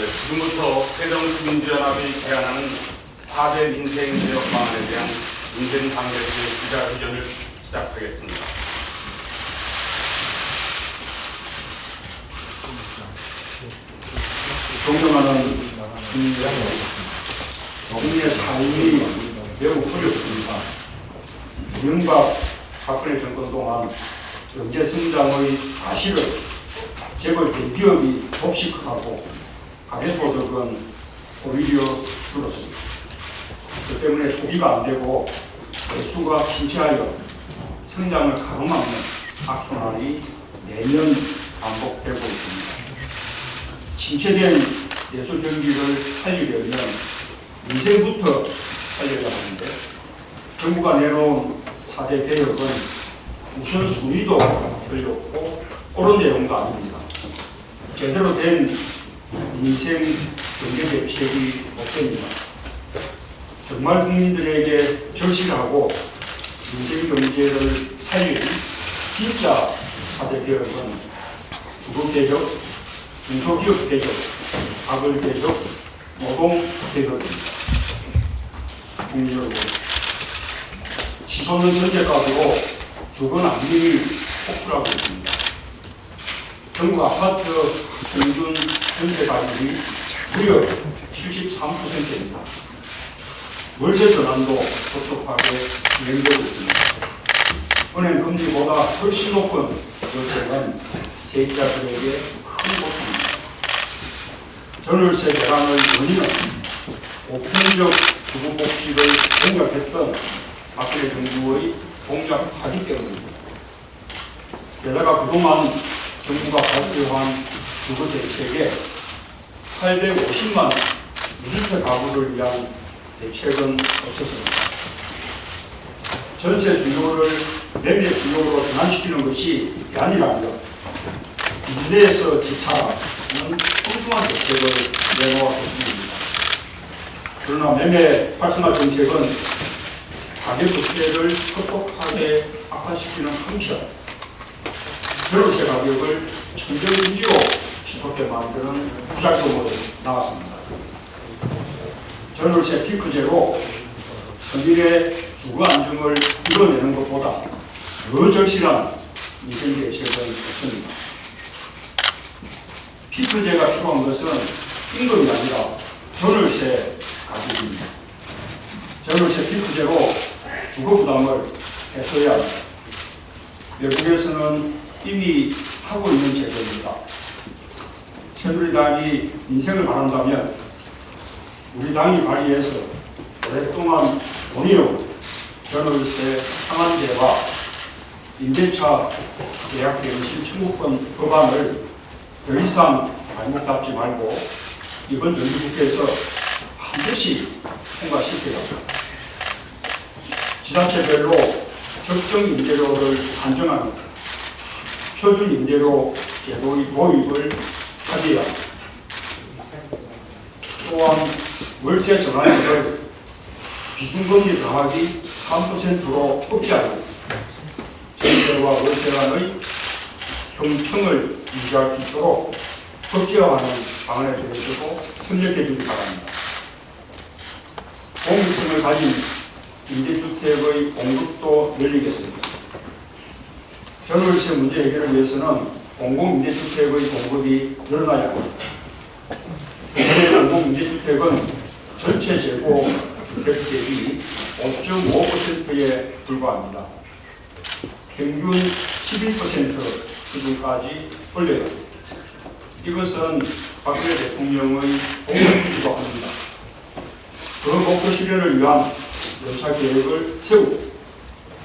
지금부터 새정치민주연합이 제안하는 4대 민생개혁 방안에 대한 민생당대표 기자회견을 시작하겠습니다. 존경하는 국민의 삶이 매우 어렵습니다. 이명박 박근혜 정권 동안 경제 성장의 가시를 재벌 대기업이 독식하고 가계소득은 오히려 줄었습니다. 그 때문에 소비가 안 되고 대수가 침체하여 성장을 가로막는 악순환이 매년 반복되고 있습니다. 침체된 내수 경기를 살리려면 민생부터 살려야 하는데 정부가 내놓은 4대 개혁은 우선순위도 틀렸고 옳은 내용도 아닙니다. 제대로 된 민생 경제 대책이 없습니다. 정말 국민들에게 절실하고 민생 경제를 살리는 진짜 4대 개혁은 주거 개혁, 중소기업 개혁, 자글 개혁, 노동 개혁입니다. 국민 여러분, 치솟는 전세가격으로 주거 난민이 폭출하고 있습니다. 전국 아파트 평균 전세 가격이 무려 73%입니다. 월세 전환도 급속하게 진행되고 있습니다. 은행 금리보다 훨씬 높은 월세는 세입자들에게 큰 고통입니다. 전월세 대란의 원인은 보편적 주거복지를 공약했던 박근혜 정부의 공약 파기 때문입니다. 게다가 그동안 정부가 발표한 주거 대책에 850만 무주택 가구를 위한 대책은 없었습니다. 전세 수요를 매매 수요로 전환시키는 것이 아니라면 임대에서 집사라는 엉뚱한 대책을 내놓았습니다. 그러나 매매 활성화 정책은 가계부채를 급속하게 악화시키는 한편 전월세 가격을 천정부지로 치솟게 만드는 부작용으로 나왔습니다. 전월세 피크제로 서민의 주거 안정을 이뤄내는 것보다 더 절실한 민생 대책은 없습니다. 피크제가 필요한 것은 임금이 아니라 전월세 가격입니다. 전월세 피크제로 주거 부담을 해소해야 합니다. 외국에서는 이미 하고 있는 제도입니다. 새누리당이 민생을 바란다면 우리 당이 발의해서 오랫동안 논의해온 전월세 상한제와 임대차 계약 갱신 청구권 법안을 더 이상 발목 잡지 말고 이번 정기국회에서 반드시 통과시켜야 합니다. 지자체별로 적정 임대료를 산정하는 표준 임대료 제도의 도입을 하게야 합니다. 또한 월세 전환율을 기준금리 더하기 3%로 억제하여 전세와 월세 간의 형평을 유지할 수 있도록 법제화하는 방안에 대해서도 협력해 주기 바랍니다. 공익성을 가진 임대주택의 공급도 늘리겠습니다. 전월세 문제 해결을 위해서는 공공임대주택의 공급이 늘어나야 합니다. 공공임대주택은 전체 재고 주택 대비 5.5%에 불과합니다. 평균 11% 수준까지 올려야 합니다. 이것은 박근혜 대통령의 공약이기도 합니다. 그 목표 실현을 위한 연차 계획을 세우고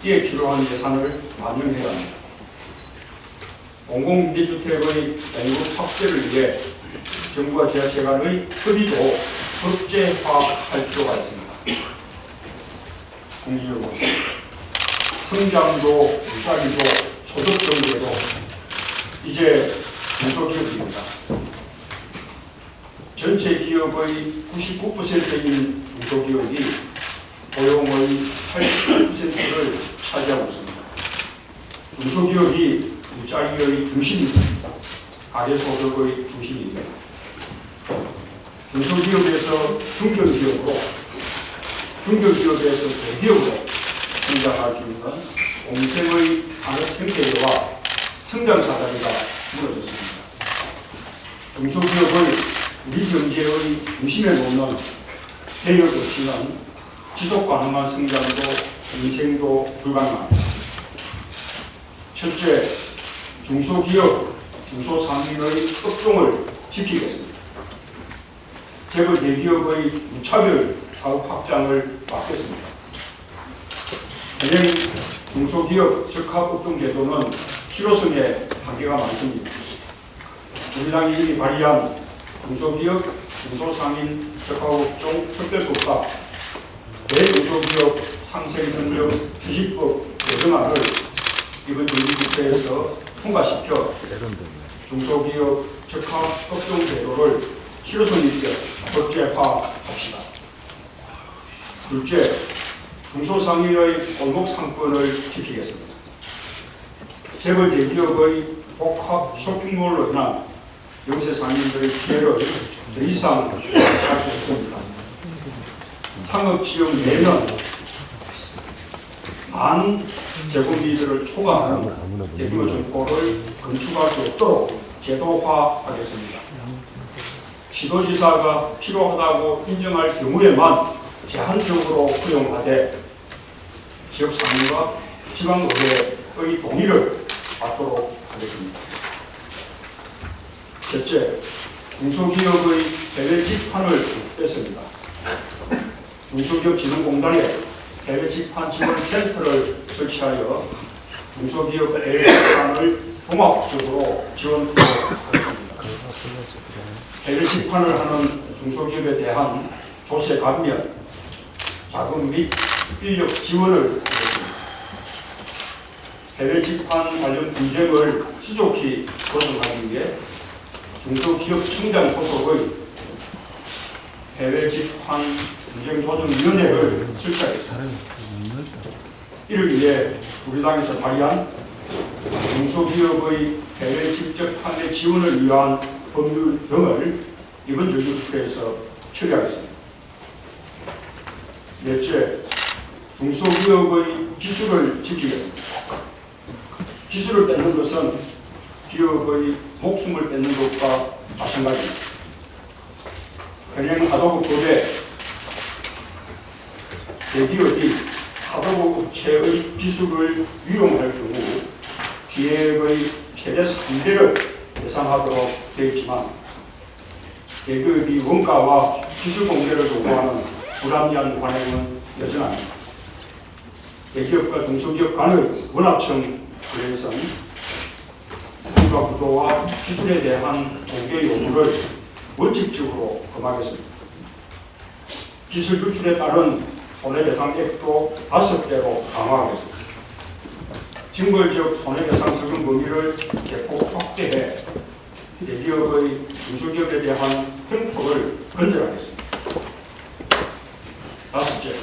이에 필요한 예산을 반영해야 합니다. 공공임대주택의 공급 확대를 위해 정부와 지자체 간의 협의도 법제화할 필요가 있습니다. 국민 여러분, 성장도 일자리도 소득 경제도 이제 중소기업입니다. 전체 기업의 99%인 중소기업이 고용의 88%를 차지하고 있습니다. 중소기업이 일자리의 중심입니다. 가계소득의 중심입니다. 중소기업에서 중견기업으로, 중견기업에서 대기업으로 성장할 수 있는 공생의 산업 생태계와 성장 사다리가 무너졌습니다. 중소기업을 우리 경제의 중심에 놓는 개혁 없이는 지속 가능한 성장도 인생도 불가능합니다. 첫째, 중소기업, 중소상인의 업종을 지키겠습니다. 재벌 대기업의 무차별 사업 확장을 막겠습니다. 현행 중소기업 적합업종 제도는 실효성에 한계가 많습니다. 우리 당이 이미 발의한 중소기업, 중소상인 적합업종 특별법과 대중소기업 상생협력 주식법 개정안을 이번 정기국회에서 통과시켜 중소기업 적합업종 제도를 실효성 있게 법제화합시다. 둘째, 중소상인의 골목 상권을 지키겠습니다. 재벌 대기업의 복합 쇼핑몰로 인한 영세상인들의 피해를 더 이상 할 수 없습니다. 상업지역 내면 만 제곱미터를 초과하는 대규모 점포를 건축할 수 없도록 제도화하겠습니다. 시도지사가 필요하다고 인정할 경우에만 제한적으로 허용하되 지역상인과 지방의회의 동의를 받도록 하겠습니다. 셋째, 중소기업의 해외 직판을 뺐습니다. 중소기업진흥공단에 해외 직판 지원 센터를 설치하여 중소기업 해외 직판을 종합적으로 지원하도록 하겠습니다. 해외 직판을 하는 중소기업에 대한 조세 감면, 자금 및 인력 지원을 하겠습니다. 해외 직판 관련 분쟁을 신속히 조정하기 위해 중소기업 성장 소속의 해외 직판 분쟁조정위원회를 설치하겠습니다. 이를 위해 우리 당에서 발의한 중소기업의 해외 직접 판매 지원을 위한 법률 등을 이번 정기국회에서 처리하겠습니다. 넷째, 중소기업의 기술을 지키겠습니다. 기술을 뺏는 것은 기업의 목숨을 뺏는 것과 마찬가지입니다. 현행 하도급법에 대기업이 하도급체의 기술을 이용할 경우 기획의 최대 3배를 예상하도록 되어 있지만 대기업이 원가와 기술 공개를 요구하는 불합리한 관행은 여전합니다. 대기업과 중소기업 간의 원합청 거래에서는 원가 구조와 기술에 대한 공개 요구를 원칙적으로 금하겠습니다. 기술 유출에 따른 손해배상액도 5배로 강화하겠습니다. 징벌적 손해배상 적용 범위를 대폭 확대해 대기업의 중소기업에 대한 횡포를 근절하겠습니다. 다섯째,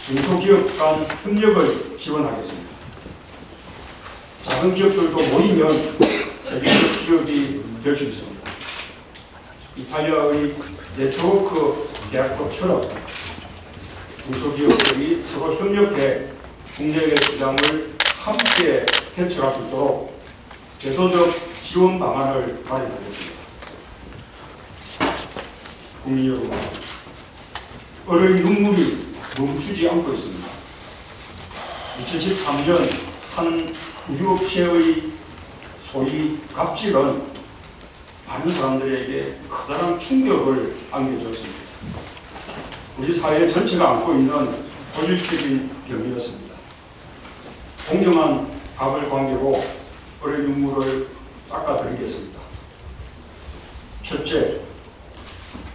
중소기업 간 협력을 지원하겠습니다. 작은 기업들도 모이면 세계적 기업이 될 수 있습니다. 이탈리아의 네트워크 계약법처럼 중소기업들이 서로 협력해 국내외 시장을 함께 개척할 수 있도록 제도적 지원 방안을 마련하겠습니다. 국민 여러분, 어려운 눈물이 멈추지 않고 있습니다. 2013년 한 우유업체의 소위 갑질은 많은 사람들에게 커다란 충격을 안겨줬습니다. 우리 사회 전체가 안고 있는 본질적인 병이었습니다. 공정한 가불 관계로 어려운 눈물을 닦아드리겠습니다. 첫째,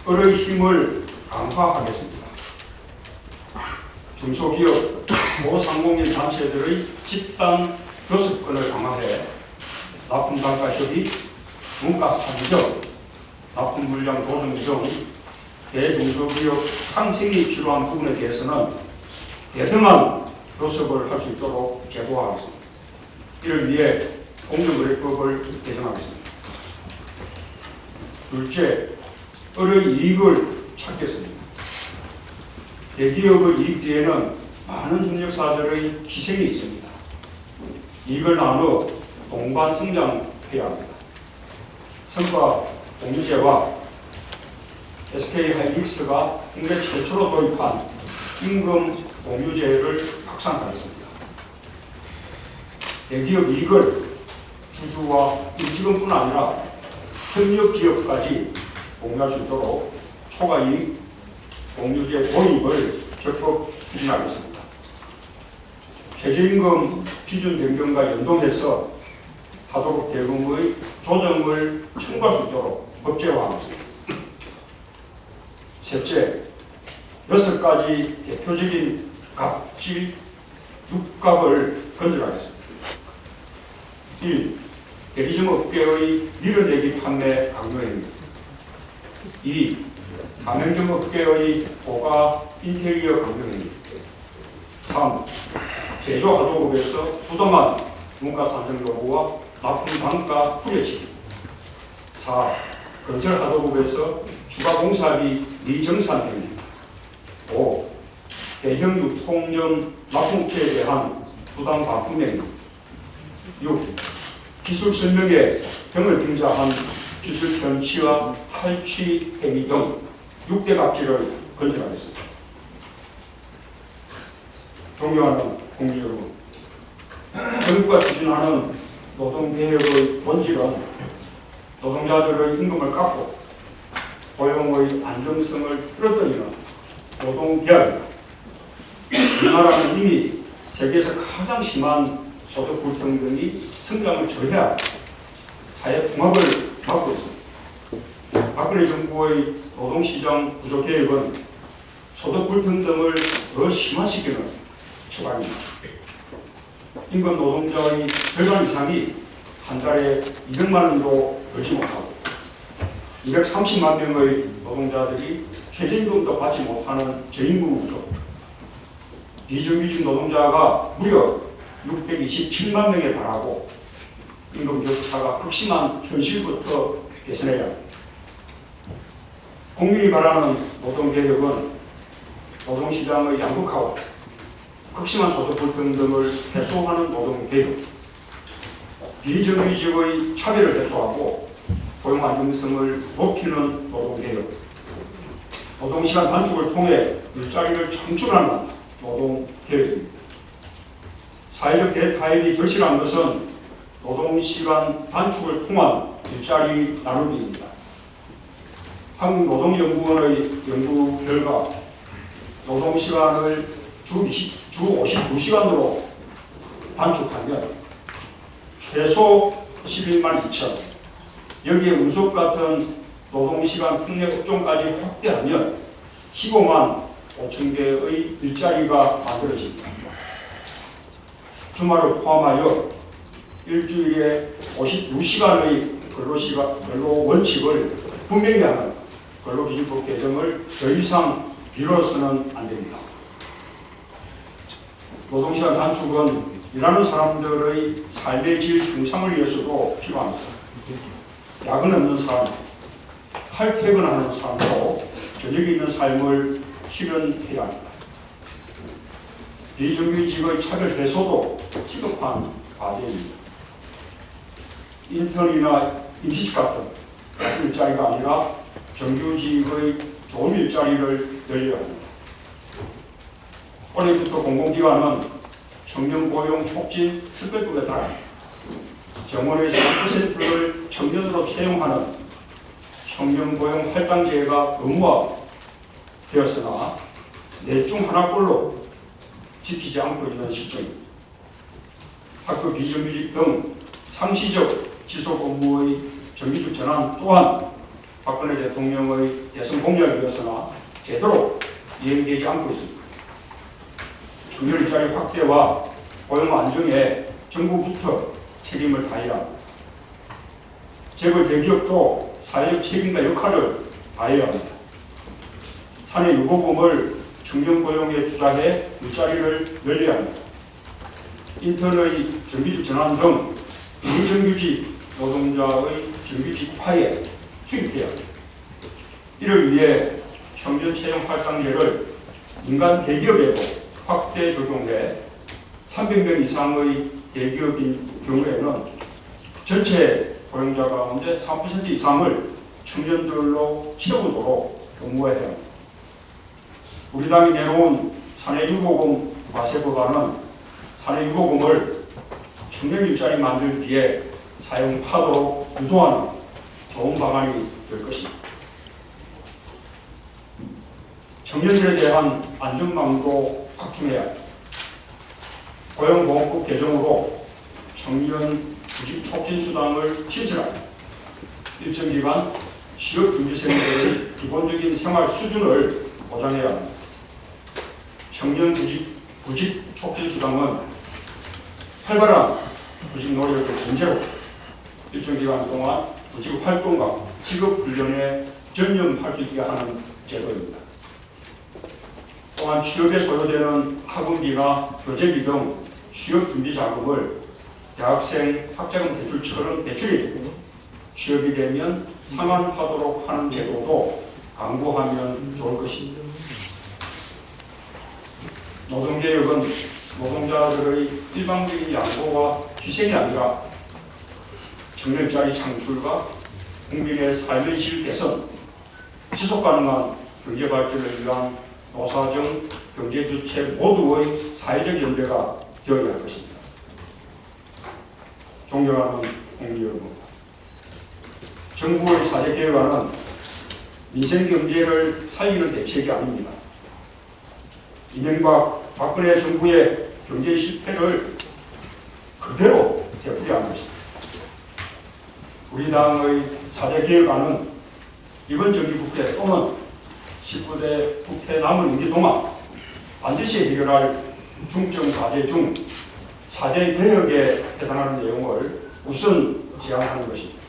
어려운 힘을 강화하겠습니다. 중소기업, 소상공인 단체들의 집단 교섭권을 강화해 납품단가 협의, 문가 산정, 납품 물량 조정 등 대중소기업 상생이 필요한 부분에 대해서는 대등한 교섭을 할 수 있도록 제도화하겠습니다. 이를 위해 공정거래법을 개정하겠습니다. 둘째, 이익을 찾겠습니다. 대기업의 이익 뒤에는 많은 협력사들의 희생이 있습니다. 이익을 나누어 동반 성장해야 합니다. 성과 공유제와 SK하이닉스가 국내 최초로 도입한 임금 공유제를 확산하겠습니다. 대기업 이익을 주주와 임직원뿐 아니라 협력기업까지 공유할 수 있도록 초과이익 공유제 도입을 적극 추진하겠습니다. 최저임금 기준 변경과 연동해서 하도급 대금의 조정을 청구할 수 있도록 법제화하겠습니다. 셋째, 6가지 대표적인 갑질, 육갑을 건설하겠습니다. 1. 대리점 업계의 밀어내기 판매 강요입니다. 2. 가맹점 업계의 고가 인테리어 강요입니다. 3. 제조하도급에서 부당한 문가 산정 요구와 납품 단가 후려치기. 4. 건설하도급에서 추가 공사비 미정산 행위. 5. 대형 유통점 납품처에 대한 부당 반품 행위. 6. 기술 설명에 병을 빙자한 기술 편취와 탈취 행위 등 6대 갑질을 건설하겠습니다. 존경하는 국민 여러분, 정부가 추진하는 노동개혁의 본질은 노동자들의 임금을 깎고 고용의 안정성을 끌어들이는 노동개혁입니다. 우리나라는 이미 세계에서 가장 심한 소득 불평등이 성장을 저해한 사회 통합을 막고 있습니다. 박근혜 정부의 노동시장 구조 개혁은 소득 불평등을 더 심화시키는 처방입니다. 임금 노동자의 절반 이상이 한 달에 200만 원도 벌지 못하고 230만 명의 노동자들이 최저임금도 받지 못하는 저임금 구조, 비정규직 노동자가 무려 627만 명에 달하고 임금 격차가 극심한 현실부터 개선해야 합니다. 국민이 바라는 노동개혁은 노동시장의 양극화와 극심한 소득 불평등을 해소하는 노동개혁, 비정규직의 차별을 해소하고 고용 안정성을 높이는 노동개혁, 노동시간 단축을 통해 일자리를 창출하는 노동개혁입니다. 사회적 대타협이 절실한 것은 노동시간 단축을 통한 일자리 나누기입니다. 한국노동연구원의 연구 결과 노동시간을 주 52시간으로 단축하면 최소 11만 2천, 여기에 운석 같은 노동시간 특례 업종까지 확대하면 15만 5천 개의 일자리가 만들어집니다. 주말을 포함하여 일주일에 52시간의 근로 원칙을 분명히 하는 근로기준법 개정을 더 이상 미뤄서는 안 됩니다. 노동시간 단축은 일하는 사람들의 삶의 질 향상을 위해서도 필요합니다. 야근하는 사람, 칼퇴근하는 사람도 저녁에 있는 삶을 실현해야 합니다. 비정규직의 차별 해소도 시급한 과제입니다. 인턴이나 임시직 같은 일자리가 아니라 정규직의 좋은 일자리를 늘려야 합니다. 올해부터 공공기관은 청년 고용 촉진 특별법에 따라 정원의 3%를 청년으로 채용하는 청년 고용 할당제가 의무화되었으나 넷 중 하나꼴로 지키지 않고 있는 실정입니다. 학교 비정규직 등 상시적 지속 업무의 정규직 전환 또한 박근혜 대통령의 대선 공약이었으나 제대로 이행되지 않고 있습니다. 청년 일자리 확대와 고용 안정에 정부부터 책임을 다해야 합니다. 재벌 대기업도 사회적 책임과 역할을 다해야 합니다. 사내 유보금을 청년 고용에 투자해 일자리를 늘려야 합니다. 인턴의 정규직 전환 등 비정규직 노동자의 정규직화에 투입해야 합니다. 이를 위해 청년 채용 할당제를 민간 대기업에도 확대 적용해 300명 이상의 대기업인 경우에는 전체 고용자 가운데 3% 이상을 청년들로 채우도록 공모해야 합니다. 우리 당이 내놓은 사내유보금 과세보다는 사내유보금을 청년 일자리 만들기에 사용하도록 유도하는 좋은 방안이 될 것입니다. 청년들에 대한 안전망도 확충해야 합니다. 고용보험법 개정으로 청년 구직 촉진수당을 신설합니다. 일정 기간 취업준비생들의 기본적인 생활 수준을 보장해야 합니다. 청년 구직 촉진수당은 활발한 구직 노력을 전제로 일정 기간 동안 구직 활동과 직업 훈련에 전념할 수 있게 하는 제도입니다. 또한 취업에 소요되는 학원비나 교재비 등 취업 준비 자금을 대학생 학자금 대출처럼 대출해주고 취업이 되면 상환하도록 하는 제도도 강구하면 좋을 것입니다. 노동개혁은 노동자들의 일방적인 양보와 희생이 아니라 청년자리 창출과 국민의 삶의 질 개선, 지속가능한 경제발전을 위한 노사정 경제주체 모두의 사회적 연대가 되어야 할 것입니다. 존경하는 국민 여러분, 정부의 사회개혁안은 민생경제를 살리는 대책이 아닙니다. 이명박 박근혜 정부의 경제 실패를 그대로 되풀이하는 것입니다. 우리 당의 사회개혁안은 이번 정기국회 또는 19대 국회 남은 임기 동안 반드시 해결할 중점 과제 중 4대 개혁에 해당하는 내용을 우선 제안하는 것입니다.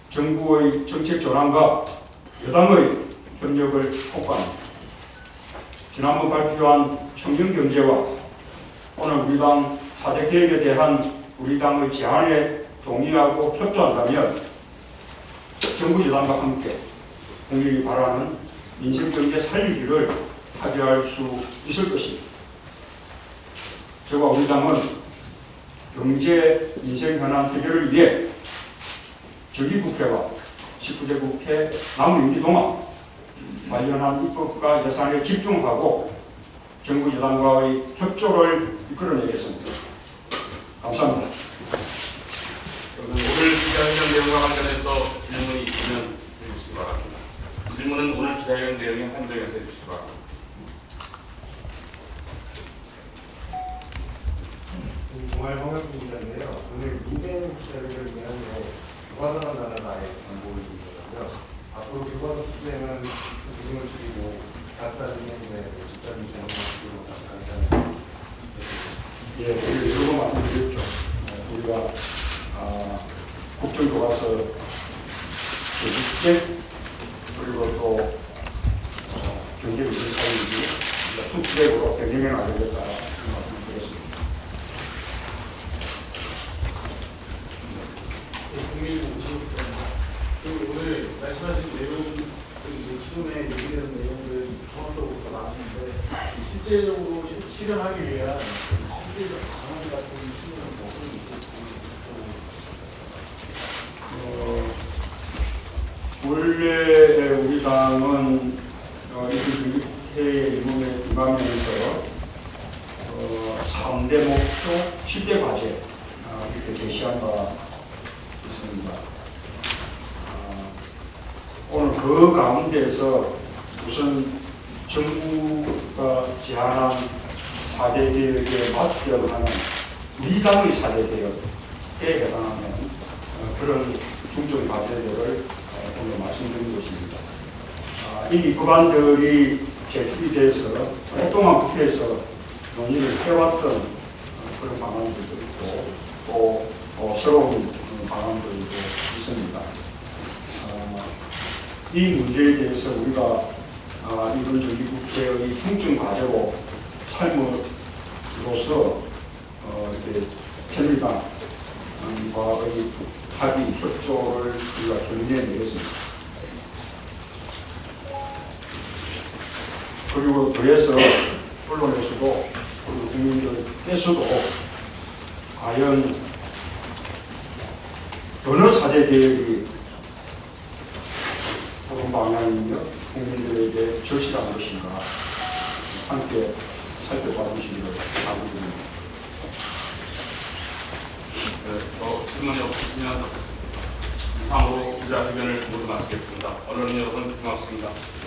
정부의 정책 전환과 여당의 협력을 촉구합니다. 지난번 발표한 청년 경제와 오늘 우리 당 4대 개혁에 대한 우리 당의 제안에 동의하고 협조한다면 정부 여당과 함께 국민이 바라는 민생경제 살리기를 하게할 수 있을 것입니다. 저와 우리 당은 경제 민생 현안 해결을 위해 정기국회와 19대 국회 남은 임기 동안 관련한 입법과 예산에 집중하고 정부 여당과의 협조를 이끌어내겠습니다. 감사합니다. 오늘 기자회견 내용과 관련해서 질문이 있으면 해주시기 바랍니다. 질문은 오늘 기자회견 내용에 한정해서 해주시기 바랍니다. 정말 황학국이라는데요. 오늘 민생 기자회견을 위한 교과서가 나라는 아예 정보를 드리고요. 앞으로 교과서 수행은 비중을 줄이고 각사 진행에 집단이 되는 방식으로 가능하다는 예, 여러 번 말씀드렸죠. 우리가 국정교과서 제주책 그리고 또 경제위기 살리기 두 트랙으로 변경해 나가겠다 말씀드렸습니다. 오늘 말씀하신 내용, 지금의 얘기되는 내용들 종합적으로 나왔는데 실제적으로 실현하기 위한 실제적 방안 같은 실현은 어떤 게 있을지. 원래 우리 당은 이번 국회의 임원에 임하면서 3대 목표, 10대 과제 이렇게 제시한 바 있습니다. 오늘 그 가운데서 우선 정부가 제안한 4대 개혁에 맞대응하는 우리 당의 4대 개혁에 해당하는 그런 중점 과제들을 오늘 말씀드린 것입니다. 이미 법안들이 제출이 돼서 오랫동안 국회에서 논의를 해왔던 그런 방안들도 있고 또 새로운 방안들도 있습니다. 이 문제에 대해서 우리가 이번 정기국회의 중점 과제로 삶으로써 이렇게 새누리당과의 합의 협조를 우리가 견인해내겠습니다. 그리고 더해서 언론에서도 그리고 국민들께서도 과연 어느 사대 개혁이 옳은 방향이며 국민들에게 절실한 것인가 함께 살펴봐 주시기를 바랍니다. 더 질문이 없으시면 이상으로 기자회견을 모두 마치겠습니다. 언론인 여러분 고맙습니다.